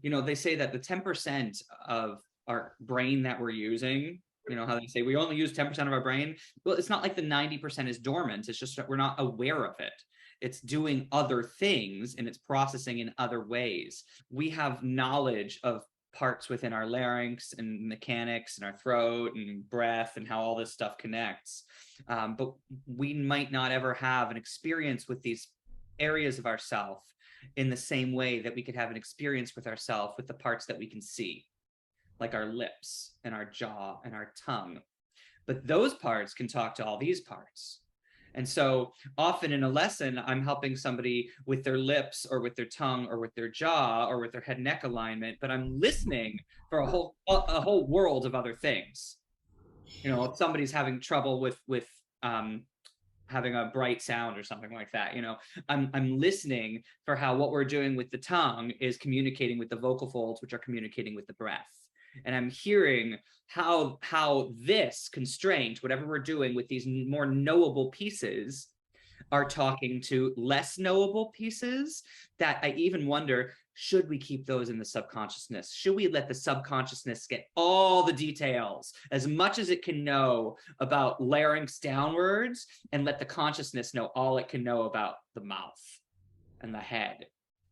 They say that the 10% of our brain that we're using, how they say we only use 10% of our brain. Well, it's not like the 90% is dormant. It's just that we're not aware of it. It's doing other things and it's processing in other ways. We have knowledge of parts within our larynx and mechanics and our throat and breath and how all this stuff connects. But we might not ever have an experience with these areas of ourself in the same way that we could have an experience with ourself with the parts that we can see, like our lips and our jaw and our tongue. But those parts can talk to all these parts. And so often in a lesson, I'm helping somebody with their lips or with their tongue or with their jaw or with their head neck alignment, but I'm listening for a whole world of other things. If somebody's having trouble with having a bright sound or something like that, I'm listening for how what we're doing with the tongue is communicating with the vocal folds, which are communicating with the breath. And I'm hearing how this constraint, whatever we're doing with these more knowable pieces, are talking to less knowable pieces that I even wonder, should we keep those in the subconsciousness? Should we let the subconsciousness get all the details, as much as it can know about larynx downwards, and let the consciousness know all it can know about the mouth and the head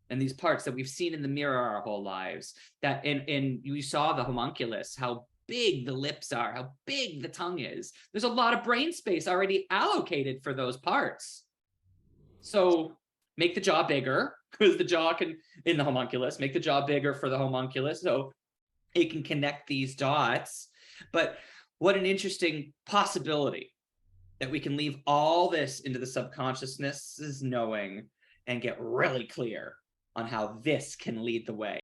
and these parts that we've seen in the mirror our whole lives? That in you saw the homunculus, how big the lips are, how big the tongue is. There's a lot of brain space already allocated for those parts. So make the jaw bigger, because the jaw can, in the homunculus, make the jaw bigger for the homunculus so it can connect these dots. But what an interesting possibility that we can leave all this into the subconsciousness is knowing and get really clear on how this can lead the way.